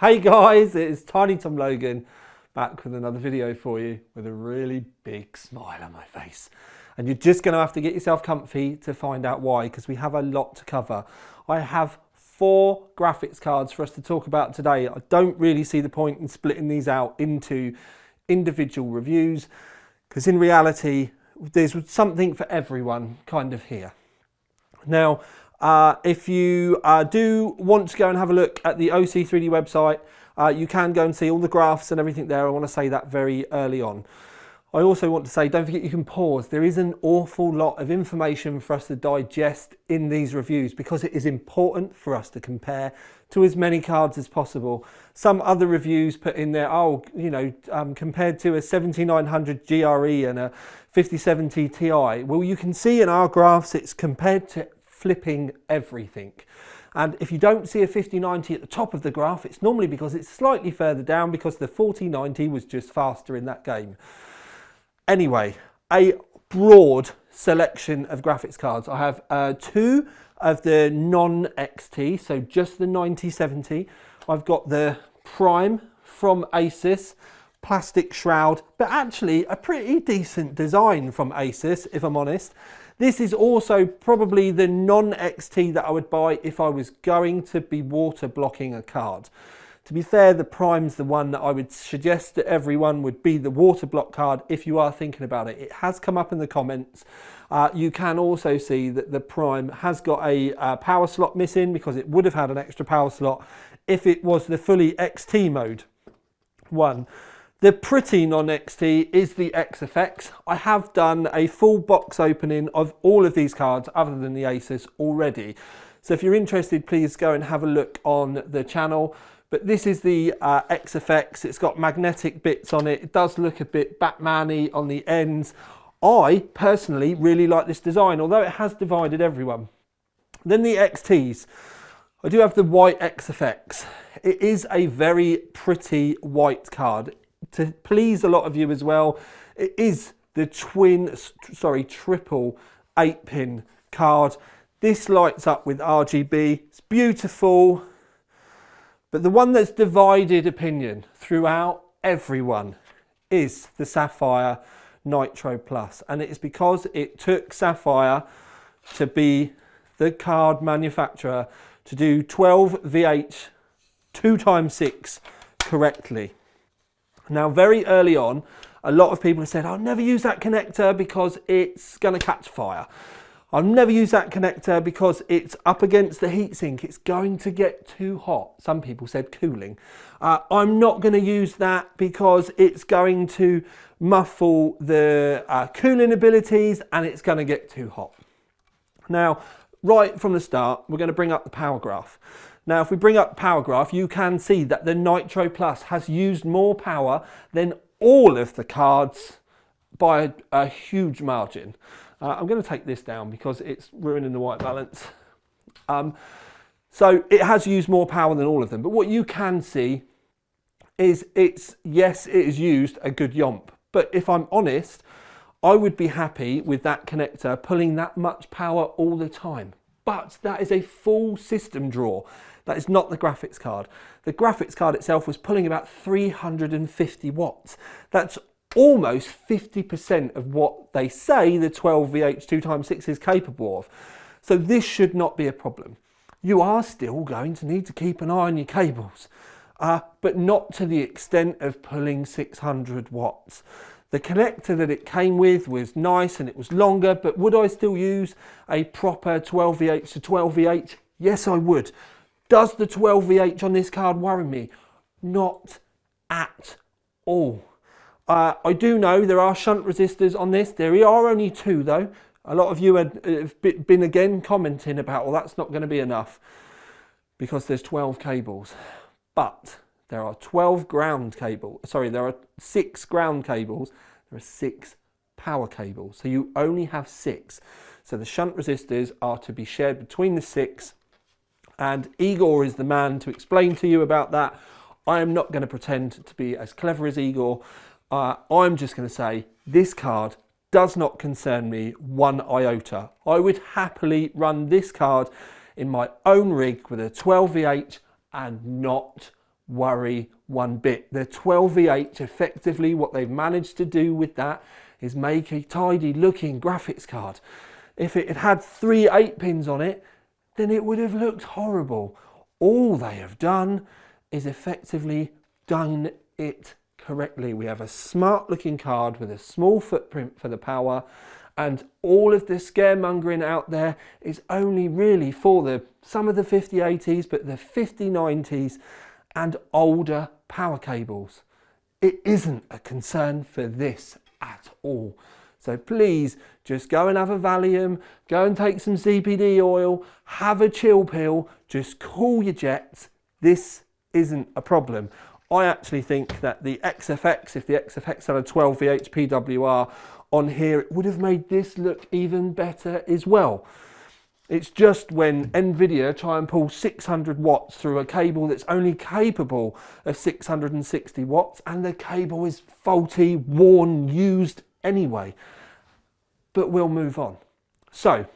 Hey guys, it's Tiny Tom Logan back with another video for you with a really big smile on my face. And you're just going to have to get yourself comfy to find out why, because we have a lot to cover. I have 4 graphics cards for us to talk about today. I don't really see the point in splitting these out into individual reviews, because in reality there's something for everyone kind of here. Now, if you do want to go and have a look at the OC3D website, you can go and see all the graphs and everything there. I want to say that very early on. I also want to say, don't forget you can pause. There is an awful lot of information for us to digest in these reviews because it is important for us to compare to as many cards as possible. Some other reviews put in there, compared to a 7900 GRE and a 5070 Ti. Well, you can see in our graphs it's compared to flipping everything. And if you don't see a 5090 at the top of the graph, it's normally because it's slightly further down because the 4090 was just faster in that game. Anyway, a broad selection of graphics cards. I have 2 of the non-XT, so just the 9070. I've got the Prime from Asus, plastic shroud, but actually a pretty decent design from Asus, if I'm honest. This is also probably the non-XT that I would buy if I was going to be water blocking a card. To be fair, the Prime's the one that I would suggest that everyone would be the water block card if you are thinking about it. It has come up in the comments. You can also see that the Prime has got a power slot missing because it would have had an extra power slot if it was the fully XT mode one. The pretty non-XT is the XFX. I have done a full box opening of all of these cards other than the Asus already. So if you're interested, please go and have a look on the channel. But this is the XFX. It's got magnetic bits on it. It does look a bit Batman-y on the ends. I personally really like this design, although it has divided everyone. Then the XTs. I do have the white XFX. It is a very pretty white card. To please a lot of you as well, it is the triple 8-pin card. This lights up with RGB. It's beautiful. But the one that's divided opinion throughout everyone is the Sapphire Nitro Plus. And it is because it took Sapphire to be the card manufacturer to do 12 VH 2x6 correctly. Now, very early on, a lot of people have said, I'll never use that connector because it's going to catch fire. I'll never use that connector because it's up against the heatsink. It's going to get too hot. Some people said cooling. I'm not going to use that because it's going to muffle the cooling abilities and it's going to get too hot. Now, right from the start, we're going to bring up the power graph. Now, if we bring up power graph, you can see that the Nitro Plus has used more power than all of the cards by a huge margin. I'm going to take this down because it's ruining the white balance. So it has used more power than all of them. But what you can see is yes, it has used a good yomp. But if I'm honest, I would be happy with that connector pulling that much power all the time. But that is a full system draw. That is not the graphics card. The graphics card itself was pulling about 350 watts. That's almost 50% of what they say the 12 VH 2x6 is capable of. So this should not be a problem. You are still going to need to keep an eye on your cables, but not to the extent of pulling 600 watts. The connector that it came with was nice and it was longer, but would I still use a proper 12 VH to 12 VH? Yes, I would. Does the 12 VH on this card worry me? Not at all. I do know there are shunt resistors on this. There are only 2 though. A lot of you have been again commenting about, well, that's not going to be enough because there's 12 cables. But there are 12 ground cables. Sorry, there are 6 ground cables. There are 6 power cables. So you only have 6. So the shunt resistors are to be shared between the 6. And Igor is the man to explain to you about that. I am not going to pretend to be as clever as Igor. I'm just going to say this card does not concern me one iota. I would happily run this card in my own rig with a 12 VH and not worry one bit. The 12VH, effectively what they've managed to do with that is make a tidy looking graphics card. If it had 3 8-pins on it, then it would have looked horrible. All they have done is effectively done it correctly. We have a smart looking card with a small footprint for the power, and all of the scaremongering out there is only really for some of the 5080s, but the 5090s and older power cables. It isn't a concern for this at all. So please just go and have a Valium, go and take some CBD oil, have a chill pill, just cool your jets. This isn't a problem. I actually think that the XFX, if the XFX had a 12VH PWR on here, it would have made this look even better as well. It's just when Nvidia try and pull 600 watts through a cable that's only capable of 660 watts, and the cable is faulty, worn, used anyway. But we'll move on. So,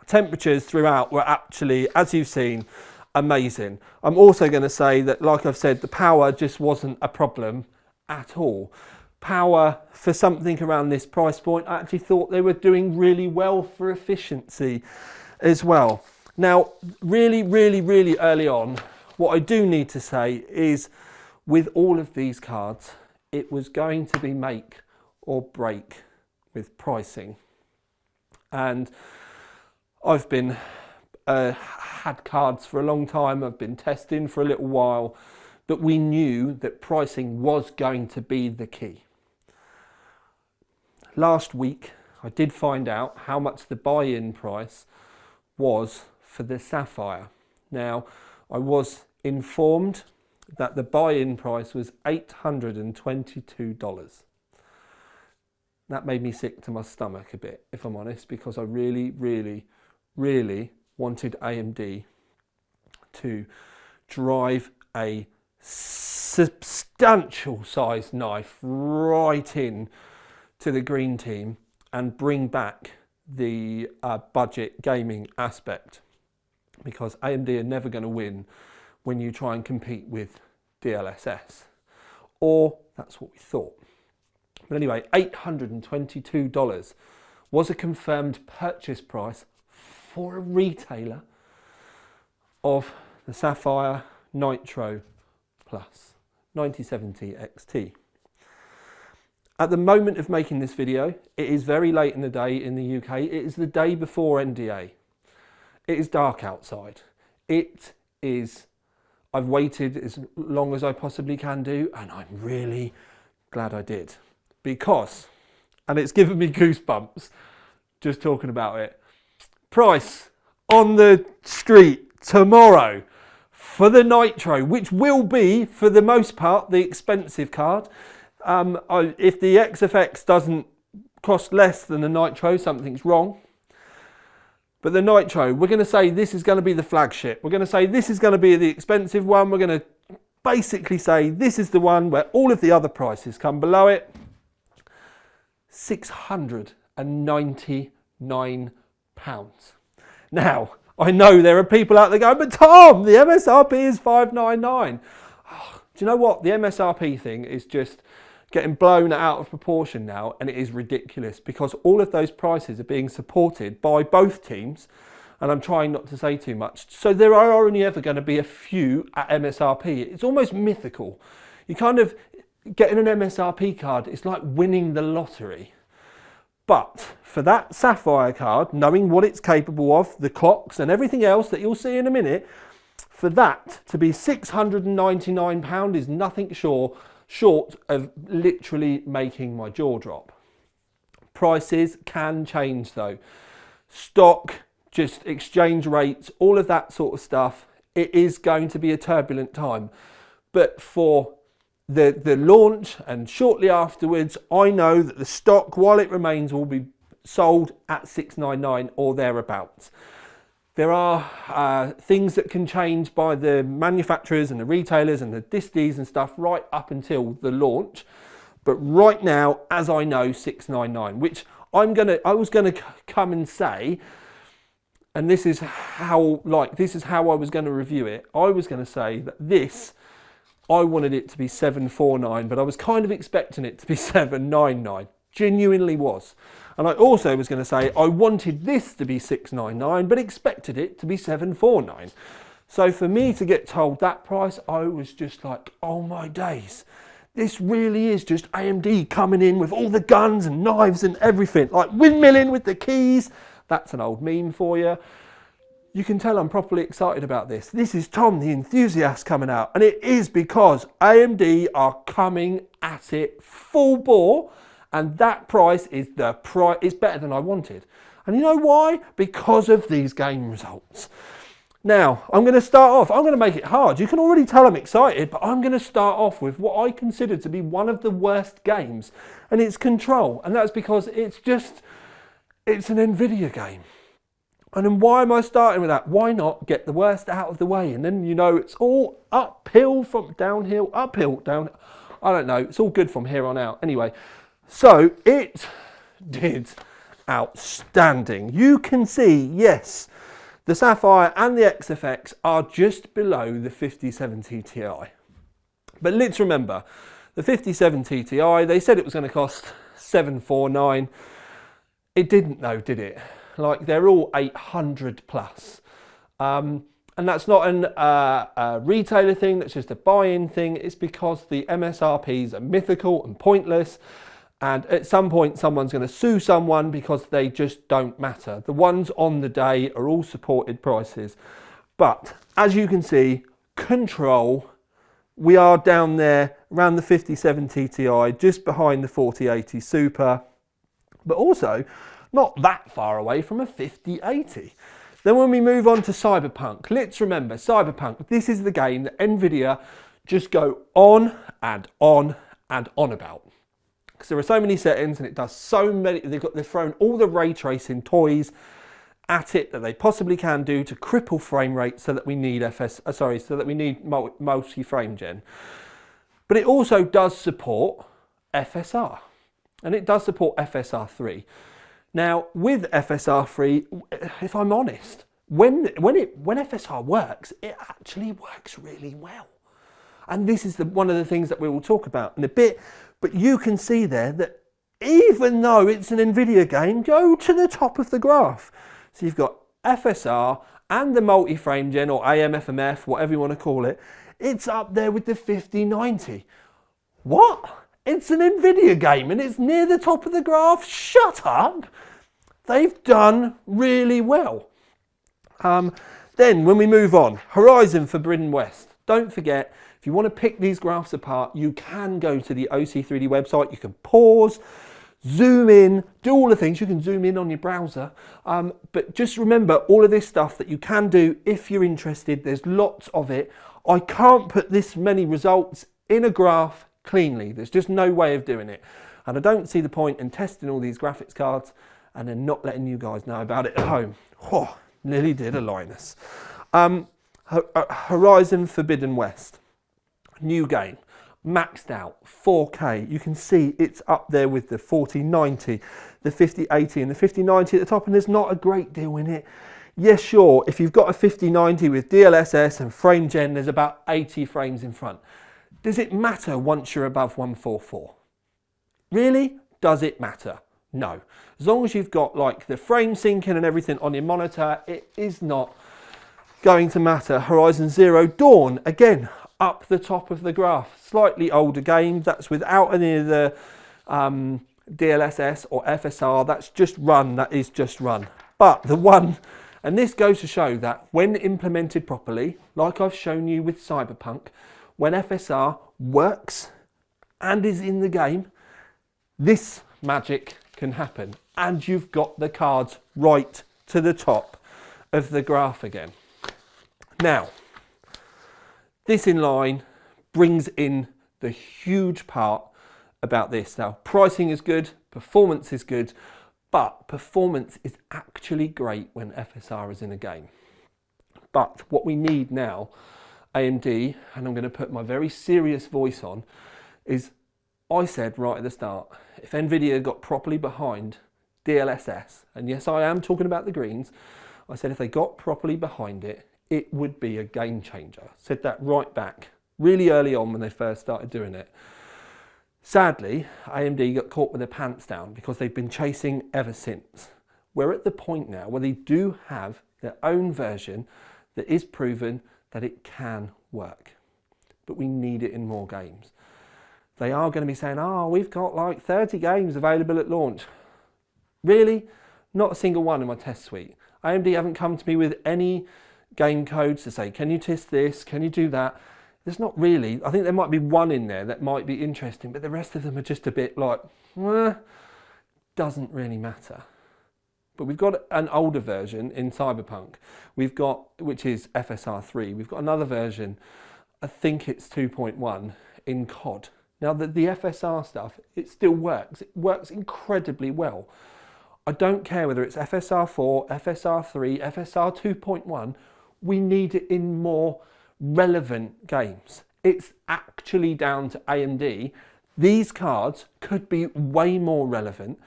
temperatures throughout were actually, as you've seen, amazing. I'm also going to say that, like I've said, the power just wasn't a problem at all. Power for something around this price point, I actually thought they were doing really well for efficiency as well. Now, really early on, what I do need to say is with all of these cards, it was going to be make or break with pricing. And I've been had cards for a long time, I've been testing for a little while, but we knew that pricing was going to be the key. Last week, I did find out how much the buy-in price was for the Sapphire. Now, I was informed that the buy-in price was $822. That made me sick to my stomach a bit, if I'm honest, because I really wanted AMD to drive a substantial sized knife right in to the green team and bring back the budget gaming aspect, because AMD are never going to win when you try and compete with DLSS, or that's what we thought. But anyway, $822 was a confirmed purchase price for a retailer of the Sapphire Nitro Plus 9070 XT. At the moment of making this video, it is very late in the day in the UK. It is the day before NDA. It is dark outside. I've waited as long as I possibly can do, and I'm really glad I did. Because, and it's given me goosebumps just talking about it, price on the street tomorrow for the Nitro, which will be, for the most part, the expensive card. If the XFX doesn't cost less than the Nitro, something's wrong. But the Nitro, we're going to say this is going to be the flagship. We're going to say this is going to be the expensive one. We're going to basically say this is the one where all of the other prices come below it. £699. Now, I know there are people out there going, but Tom, the MSRP is $599. Oh, do you know what? The MSRP thing is just getting blown out of proportion now, and it is ridiculous because all of those prices are being supported by both teams, and I'm trying not to say too much. So there are only ever going to be a few at MSRP. It's almost mythical. You kind of, getting an MSRP card, it's like winning the lottery. But for that Sapphire card, knowing what it's capable of, the clocks and everything else that you'll see in a minute, for that to be £699 is nothing short of literally making my jaw drop. Prices can change though. Stock, just exchange rates, all of that sort of stuff. It is going to be a turbulent time. But for the launch and shortly afterwards, I know that the stock, while it remains, will be sold at $699 or thereabouts. There are things that can change by the manufacturers and the retailers and the disties and stuff right up until the launch. But right now, as I know, $699, which I was gonna come and say, and this is how I was going to review it. I was going to say that this, I wanted it to be 749, but I was kind of expecting it to be 799. Genuinely was. And I also was going to say I wanted this to be 699, but expected it to be 749. So for me to get told that price, I was just like, oh my days. This really is just AMD coming in with all the guns and knives and everything, like windmilling with the keys. That's an old meme for you. You can tell I'm properly excited about this. This is Tom the enthusiast coming out, and it is because AMD are coming at it full bore, and that price is it's better than I wanted. And you know why? Because of these game results. Now, I'm going to start off, I'm going to make it hard. You can already tell I'm excited, but I'm going to start off with what I consider to be one of the worst games, and it's Control. And that's because it's an Nvidia game. And then why am I starting with that? Why not get the worst out of the way? And then, you know, it's all uphill from downhill, uphill, down. I don't know. It's all good from here on out. Anyway, so it did outstanding. You can see, yes, the Sapphire and the XFX are just below the 5070 Ti. But let's remember, the 5070 Ti, they said it was going to cost 749. It didn't though, did it? Like, they're all 800 plus. And that's not a retailer thing, that's just a buy-in thing. It's because the MSRPs are mythical and pointless. And at some point, someone's going to sue someone because they just don't matter. The ones on the day are all supported prices. But as you can see, Control, we are down there around the 5070 Ti, just behind the 4080 Super. But also, not that far away from a 5080. Then when we move on to Cyberpunk, let's remember, Cyberpunk, this is the game that Nvidia just go on and on and on about. Because there are so many settings and it does so many, they've thrown all the ray tracing toys at it that they possibly can do to cripple frame rate so that we need multi-frame gen. But it also does support FSR, and it does support FSR3. Now, with FSR3, if I'm honest, when FSR works, it actually works really well. And this is one of the things that we will talk about in a bit. But you can see there that even though it's an Nvidia game, go to the top of the graph. So you've got FSR and the multi-frame gen, or AMFMF, whatever you want to call it. It's up there with the 5090. What? It's an Nvidia game and it's near the top of the graph? Shut up! They've done really well. Then when we move on, Horizon Forbidden West. Don't forget, if you want to pick these graphs apart, you can go to the OC3D website. You can pause, zoom in, do all the things. You can zoom in on your browser. But just remember all of this stuff that you can do if you're interested. There's lots of it. I can't put this many results in a graph cleanly. There's just no way of doing it. And I don't see the point in testing all these graphics cards and then not letting you guys know about it at home. Oh, nearly did a Linus. Horizon Forbidden West. New game. Maxed out. 4K. You can see it's up there with the 4090, the 5080 and the 5090 at the top, and there's not a great deal in it. Yes, sure, if you've got a 5090 with DLSS and frame gen, there's about 80 frames in front. Does it matter once you're above 144? Really? Does it matter? No. As long as you've got like the frame syncing and everything on your monitor, it is not going to matter. Horizon Zero Dawn, again, up the top of the graph. Slightly older game, that's without any of the DLSS or FSR, that's just run, that is just run. But the one, and this goes to show that when implemented properly, like I've shown you with Cyberpunk, when FSR works and is in the game, this magic can happen. And you've got the cards right to the top of the graph again. Now, this in line brings in the huge part about this. Now, pricing is good, performance is good, but performance is actually great when FSR is in a game. But what we need now, AMD, and I'm going to put my very serious voice on, is I said right at the start, if Nvidia got properly behind DLSS, and yes, I am talking about the greens, I said if they got properly behind it, it would be a game changer. Said that right back really early on when they first started doing it. Sadly, AMD got caught with their pants down because they've been chasing ever since. We're at the point now where they do have their own version that is proven that it can work, but we need it in more games. They are going to be saying, oh, we've got like 30 games available at launch. Really? Not a single one in my test suite. AMD haven't come to me with any game codes to say, can you test this? Can you do that? There's not really. I think there might be one in there that might be interesting, but the rest of them are just a bit like, doesn't really matter. But we've got an older version in Cyberpunk. We've got, which is FSR 3. We've got another version, I think it's 2.1 in COD. Now the FSR stuff, it still works. It works incredibly well. I don't care whether it's FSR 4, FSR 3, FSR 2.1. We need it in more relevant games. It's actually down to AMD. These cards could be way more relevant.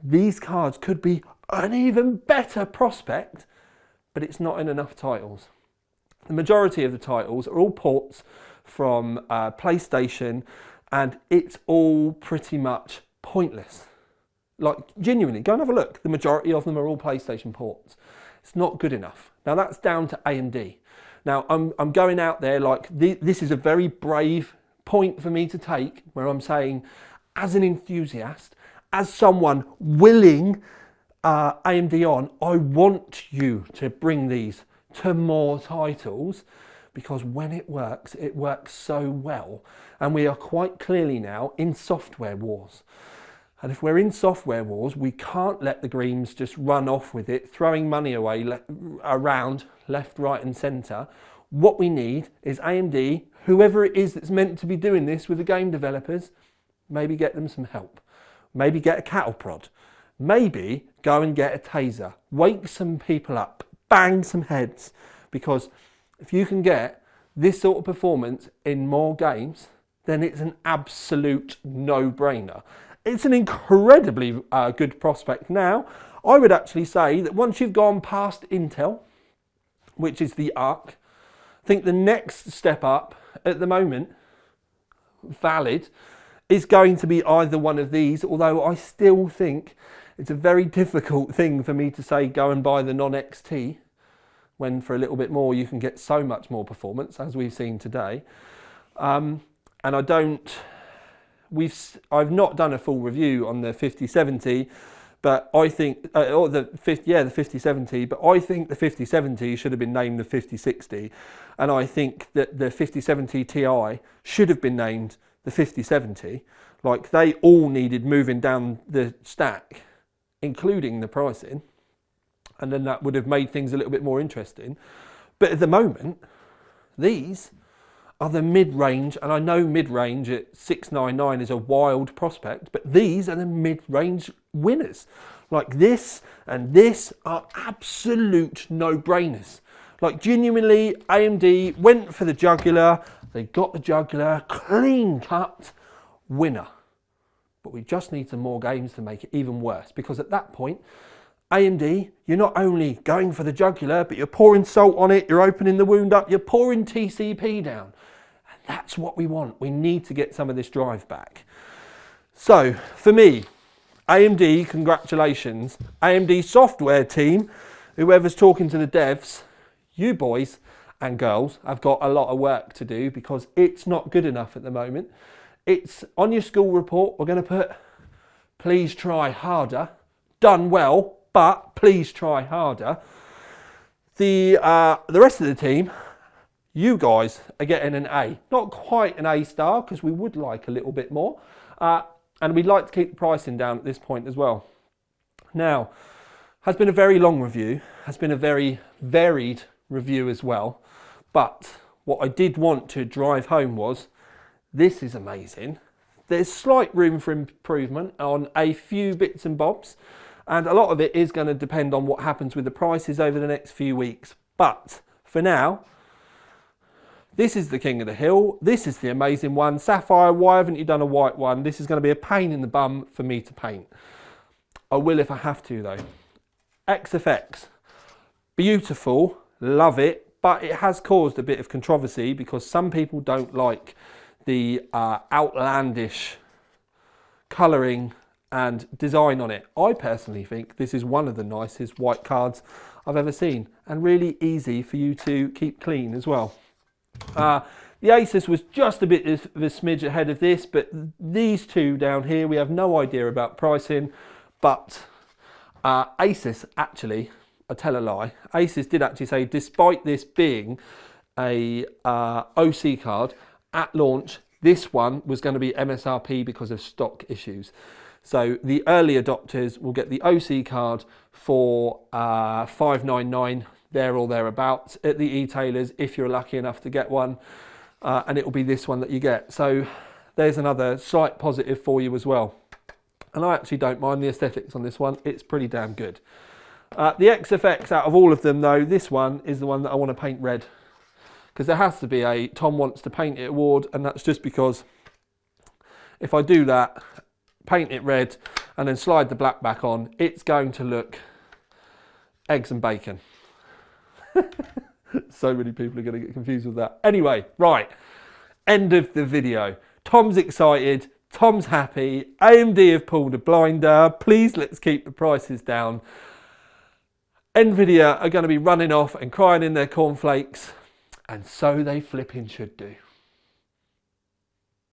These cards could be an even better prospect, but it's not in enough titles. The majority of the titles are all ports from PlayStation, and it's all pretty much pointless. Like, genuinely, go and have a look. The majority of them are all PlayStation ports. It's not good enough. Now, that's down to AMD. Now, I'm going out there like, this is a very brave point for me to take, where I'm saying, as an enthusiast, as someone willing AMD on, I want you to bring these to more titles, because when it works so well. And we are quite clearly now in software wars. And if we're in software wars, we can't let the Greens just run off with it, throwing money away around left, right and centre. What we need is AMD, whoever it is that's meant to be doing this with the game developers, maybe get them some help. Maybe get a cattle prod. Maybe go and get a taser. Wake some people up. Bang some heads. Because if you can get this sort of performance in more games, then it's an absolute no-brainer. It's an incredibly good prospect now. I would actually say that once you've gone past Intel, which is the ARC, I think the next step up at the moment, valid, is going to be either one of these, although I still think it's a very difficult thing for me to say go and buy the non-XT, when for a little bit more you can get so much more performance, as we've seen today. And I've not done a full review on the 5070, but I think, or the 5070, but I think the 5070 should have been named the 5060, and I think that the 5070 Ti should have been named the 5070. Like, they all needed moving down the stack, including the pricing, and then that would have made things a little bit more interesting. But at the moment, these are the mid-range, and I know mid-range at 699 is a wild prospect, but these are the mid-range winners. Like, this and this are absolute no-brainers. Like, genuinely, AMD went for the jugular, they got the jugular, clean-cut winner. But we just need some more games to make it even worse, because at that point, AMD, you're not only going for the jugular, but you're pouring salt on it, you're opening the wound up, you're pouring TCP down. And that's what we want. We need to get some of this drive back. So, for me, AMD, congratulations. AMD software team, whoever's talking to the devs, you boys and girls have got a lot of work to do, because it's not good enough at the moment. It's on your school report, we're going to put, please try harder. Done well, but please try harder. The rest of the team, you guys are getting an A. Not quite an A star, because we would like a little bit more. And we'd like to keep the pricing down at this point as well. Now, has been a very long review, has been a very varied review as well. But what I did want to drive home was, this is amazing. There's slight room for improvement on a few bits and bobs, and a lot of it is going to depend on what happens with the prices over the next few weeks. But for now, this is the king of the hill. This is the amazing one. Sapphire, why haven't you done a white one? This is going to be a pain in the bum for me to paint. I will if I have to, though. XFX, beautiful, love it, but it has caused a bit of controversy because some people don't like the outlandish colouring and design on it. I personally think this is one of the nicest white cards I've ever seen, and really easy for you to keep clean as well. The Asus was just a bit of a smidge ahead of this, but these two down here, we have no idea about pricing, but Asus actually, I tell a lie, Asus did actually say, despite this being a OC card, at launch, this one was going to be MSRP because of stock issues. So the early adopters will get the OC card for $599 there or thereabouts at the e-tailers if you're lucky enough to get one, and it will be this one that you get. So there's another slight positive for you as well. And I actually don't mind the aesthetics on this one, it's pretty damn good. The XFX, out of all of them though, this one is the one that I want to paint red, because there has to be a Tom wants to paint it award, and that's just because if I do that, paint it red and then slide the black back on, it's going to look eggs and bacon. So many people are going to get confused with that. Anyway, right, end of the video. Tom's excited, Tom's happy, AMD have pulled a blinder, please let's keep the prices down. Nvidia are going to be running off and crying in their cornflakes, and so they flipping should do.